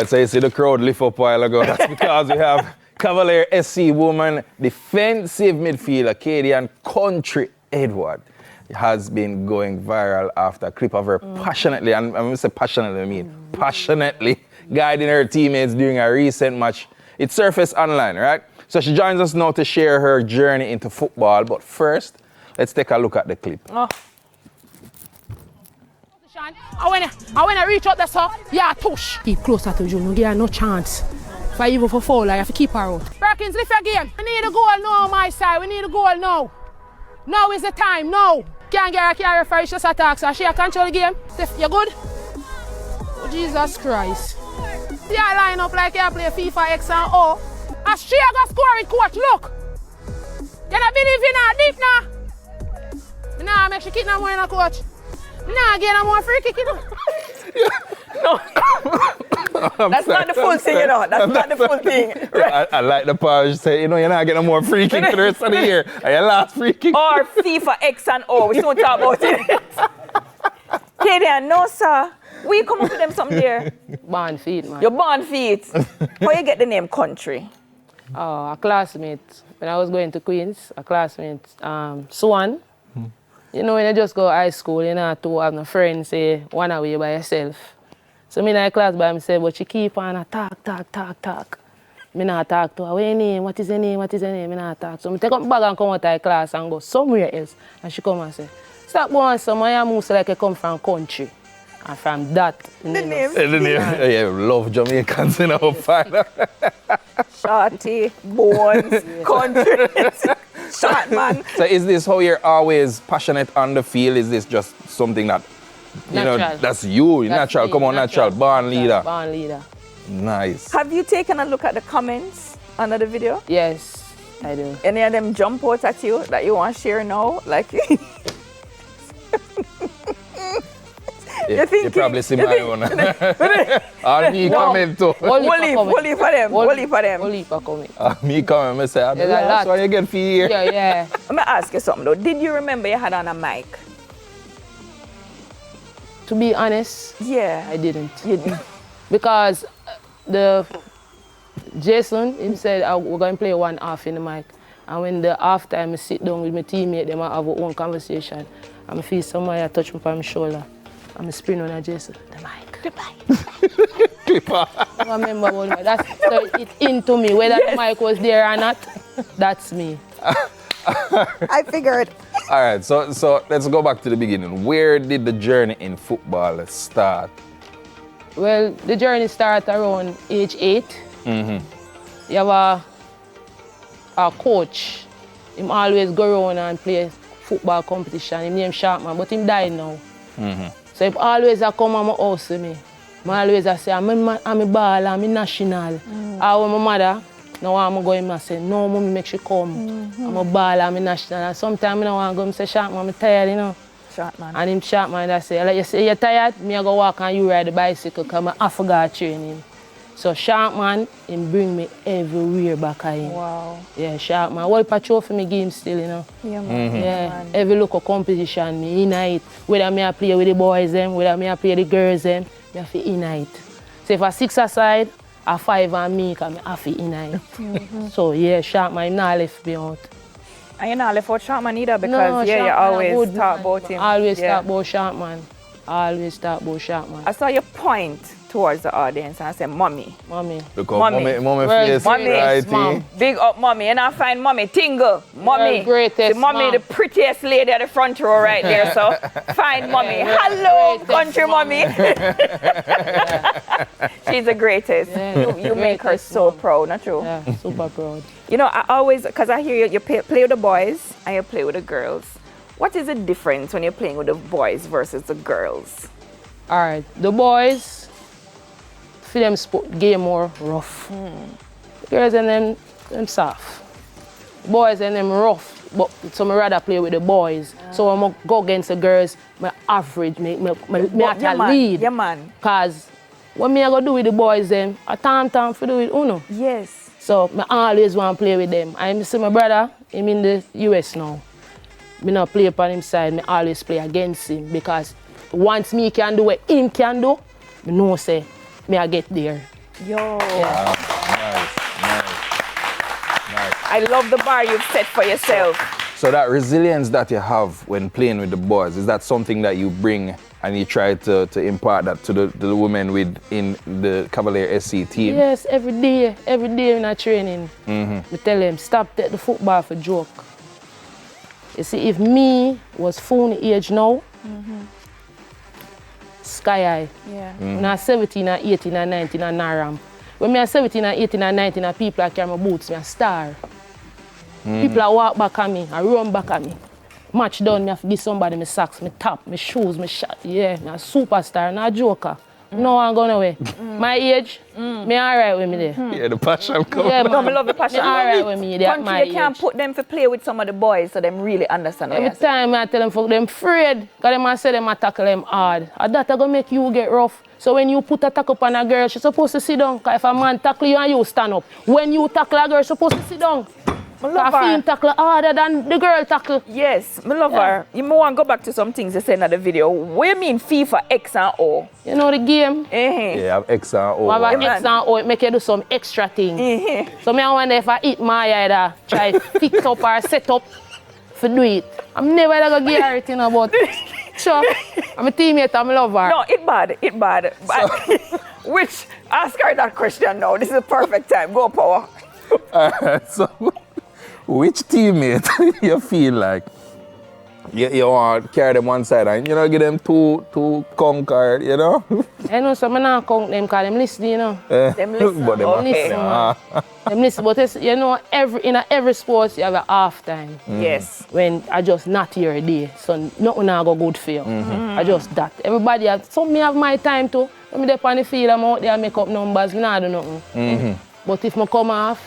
right, so you see the crowd lift up a while ago. That's because we have Cavalier SC woman defensive midfielder Kadian Country Edward has been going viral after a clip of her passionately, and I'm going to say passionately, I mean passionately guiding her teammates during a recent match. It surfaced online, right? So she joins us now to share her journey into football. But first, let's take a look at the clip. Oh. I when I reach out there, so yeah, touch. Keep closer to you, no give her no chance. If I even for foul, I have to keep her out. Perkins, lift again. We need a goal now on my side. We need a goal now. Now is the time, now. Can't get her carry for just attack, so she control the game. Steph, you good? Oh, Jesus Christ. See I line up like you play FIFA X and O. And she got score it, coach, look. You don't believe in her deep now? Nah, make she kick no more in a coach. Nah, get no more free kick, you know. No. That's not the full thing, you know. That's not the full thing. Right. I like the part you say, you know, you're not getting no more free kick for the rest of the year. And your last free kick. Or FIFA X and O. We don't talk about it. Kadian, no, sir. Will you come up with them some there? Born feet, man. Your born feet. How you get the name Country? Oh, a classmate. When I was going to Queens, a classmate, Swan. You know, when you just go to high school, you know, to have no friends, say, one away by yourself. So me in the class by myself, but she keep on talk. Me not talk to her. What your name? What is your name? What is your name? Me not talk. So I take up my bag and come out of the class and go somewhere else. And she come and say, stop going somewhere, you move so like you come from country. And from that, the name. Yeah, love Jamaicans in our final. Shorty, bones, country. Short man. So is this how you're always passionate on the field? Is this just something that, you know, that's you, that's natural, me, come on, natural, born leader. Born leader. Nice. Have you taken a look at the comments under the video? Yes, I do. Any of them jump out at you that you want to share now? Like, yeah, you probably see my one. Or me coming too. Wally for them. Me coming, I say, that's why you get for here. Yeah. Let me ask you something though. Did you remember you had on a mic? To be honest, yeah, I didn't. You didn't. Because Jason, he said, we're going to play one half in the mic. And when the half time I sit down with my teammate, they might have our own conversation. And I feel somebody touch me on my shoulder. I'm a spin on Jason. The mic. Clipper. I remember about the mic. That's so it's into me. Whether the mic was there or not, that's me. I figured. All right, so let's go back to the beginning. Where did the journey in football start? Well, the journey started around age 8. Mm-hmm. You have a coach. Him always go around and play football competition. His name Sharpman, but him died now. Mm-hmm. So he always come to my house with me. I always say, I'm a ball, I'm a national. And when my mother, now I'm going to say, no, mommy, make she come. I'm a ball, I'm a national. And sometimes I don't want to go and say, Sharpman, I'm tired, you know. Sharpman. And him Sharpman, I say, like you say, you're tired? Me I go walk and you ride the bicycle because I forgot training. So Sharpman, him bring me everywhere back at him. Wow. Yeah, Sharpman. What patrol for me game still, you know. Yeah, man. Yeah, Man. every local competition, me in it. Whether me I play with the boys them, whether me I play the girls them, me have to in it. So if I 6 aside, a 5 on me, because I have to in it. So yeah, Sharpman, him not left me out. And you're not left out Sharpman either because you always talk about him. Always talk about Sharpman. Always talk about Sharpman. I saw your point towards the audience and I said, Mommy. Because mommy face right. Mom. Big up Mommy. And I find Mommy Tingle. Mommy. Greatest Mommy, mom. the prettiest lady at the front row right there. So find Mommy. Hello, country Mommy. She's the greatest. Yeah. You make her so proud, not true? Yeah, super proud. You know, I always, because I hear you play with the boys and you play with the girls. What is the difference when you're playing with the boys versus the girls? All right, the boys, for them game more rough. The girls and them soft. Boys and them rough, but so I rather play with the boys. So when I go against the girls, my average, me have to lead. Yeah, man. Because what me I go do with the boys them, I time for do with Uno. Yes. So I always want to play with them. I see my brother, him in the US now. Me not play upon him side, me always play against him because once me can do what him can do, me know say me I get there. Yo. Nice. I love the bar you've set for yourself. So that resilience that you have when playing with the boys, is that something that you bring and you try to impart that to the women within the Cavalier SC team? Yes, every day in our training, we tell them, stop take the football for joke. You see, if me was phone age now, sky high. Yeah. When I was 17 and 18 and 19 and Naram. When I was 17 and 18 and 19 and people carry my boots, me a star. People walk back at me, I run back at me. Match done, me have to give somebody my socks, my top, my shoes, my shot. Yeah, I'm a superstar, not a joker. No one going away. My age, me alright with me there. Yeah, the passion comes. Yeah, No, I love the passion. Me alright with me there at my Country, you age. can't put them to play with some of the boys so them really understand what Every you're saying. time I tell them, fuck them afraid, because them I say them I tackle them hard. And that gonna make you get rough. So when you put a tackle on a girl, she's supposed to sit down. Because if a man tackle you and you stand up, when you tackle a girl, she's supposed to sit down. I love I feel her. tackle harder than the girl tackle. Yes, I love her. You might want to go back to some things you said in the video. What do you mean FIFA X and O? You know the game? Yeah, have X and O. What about Yeah, X and O, it make you do some extra thing. So I wonder if I eat my either try fix up or set up for do it. I'm never gonna get everything about sure. I'm a teammate, I'm a lover. No, it bad. But which, ask her that question now. This is the perfect time. Go, Power. Alright, so which teammate you feel like you want to carry them one side and, you know, give them two conquer, you know? I know some men not count them because them listen, you know. Them listen. But them Okay. Them listen, but it's, you know, in every sport you have a half time. Yes. When I just not here a day, so nothing not go good for you. I just that. Everybody have, some me have my time too. When me dey on the field, I'm out there make up numbers, me not do nothing. But if I come off,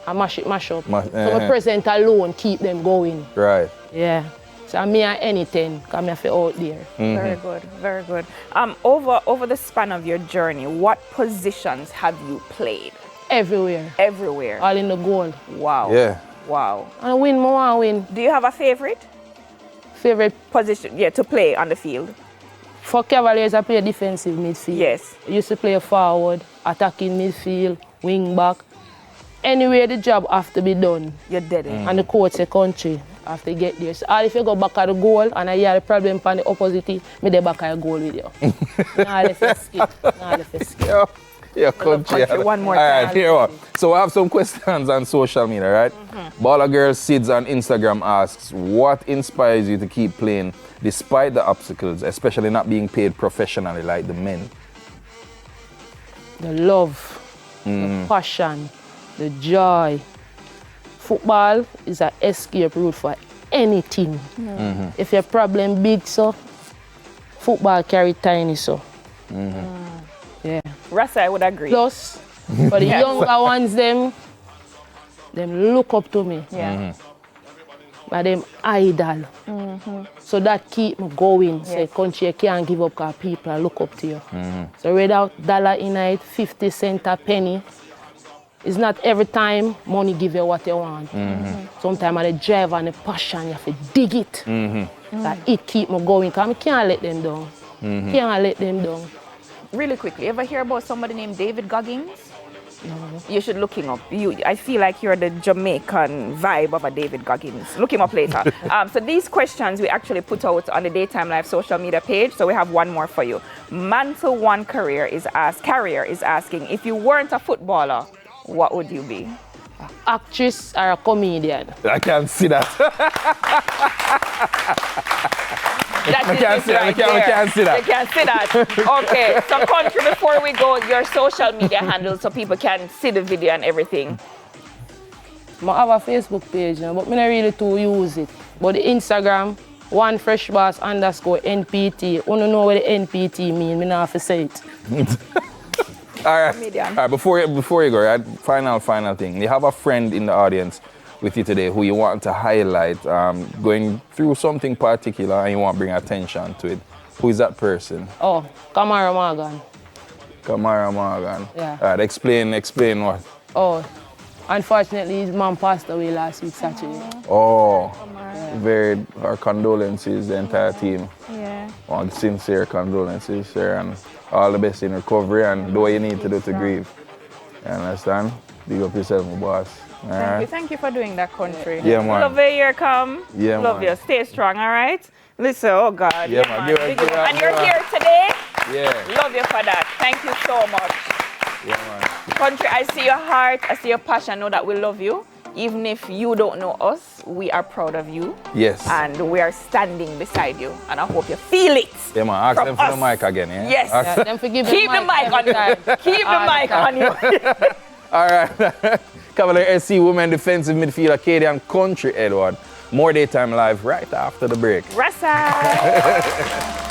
I mash up. So my present alone keep them going. Right. Yeah. So me at anything, because I feel out there. Very good, very good. Over the span of your journey, what positions have you played? Everywhere. Everywhere. All in the goal. Wow. Yeah. Wow. And I win, more I win. Do you have a favorite Favorite position? Yeah, to play on the field. for Cavaliers, I play defensive midfield. Yes. I used to play forward, attacking midfield, wing back. Anywhere the job have to be done. You're dead. And the coach say country have to get there. So all if you go back at the goal and I hear the problem from the opposite team, me dey back at the goal with you. Nah, let's escape. Yeah, country. One more All right, time. here we are. So I have some questions on social media, right? Baller Girl Sids on Instagram asks, what inspires you to keep playing despite the obstacles, especially not being paid professionally like the men? The love, the passion, the joy. Football is an escape route for anything. If your problem big, so football carry tiny, so. Yeah. Rasa, I would agree. Plus, for the younger ones, them look up to me. Yeah. But them idol. So that keep me going. Yes. Say country you can't give up because people look up to you. So without dollar in it, 50 cents a penny. It's not every time money give you what you want. Sometimes the drive and the passion, you have to dig it. That it keep me going because I can't let them down. Can't let them down. Really quickly, ever hear about somebody named David Goggins? No. You should look him up. I feel like you're the Jamaican vibe of a David Goggins. Look him up later. So these questions we actually put out on the Daytime Live social media page. So we have one more for you. Mantle One Carrier is asking, if you weren't a footballer, what would you be? Actress or a comedian? I can't see that. That I is can't it see that. right I there. can't see that. You can't see that. Okay, so country, before we go, your social media handles so people can see the video and everything. I have a Facebook page, but I don't really to use it. But the Instagram, onefreshboss_NPT. I don't know what the NPT means, I don't have to say it. All right. Comedian. All right, before you go, right, final thing. You have a friend in the audience with you today who you want to highlight, going through something particular and you want to bring attention to it. Who is that person? Oh, Kamara Morgan. Kamara Morgan. Yeah. All right, explain what. Oh, unfortunately, his mom passed away last week, Saturday. Oh, very, our condolences, the entire team. Yeah. Sincere condolences, sir, and all the best in recovery and do what you need to do to grieve. You understand? Big up yourself, my boss. Thank you for doing that, country. Yeah, man. Love your year come. Yeah, love man. you. Stay strong, all right? Listen, oh God. Yeah, man. Big up. And you're here today. Yeah. Love you for that. Thank you so much. Yeah, man. Country, I see your heart, I see your passion. I know that we love you. Even if you don't know us, we are proud of you. Yes. And we are standing beside you. And I hope you feel it. Yeah, man. Ask them for us. the mic again, yeah? Yes. Ask Them forgive Keep the mic on you. Keep the mic on you. All right. Cavalier SC Women Defensive Midfielder Kadian Country Edward. More Daytime Live right after the break. Rasa.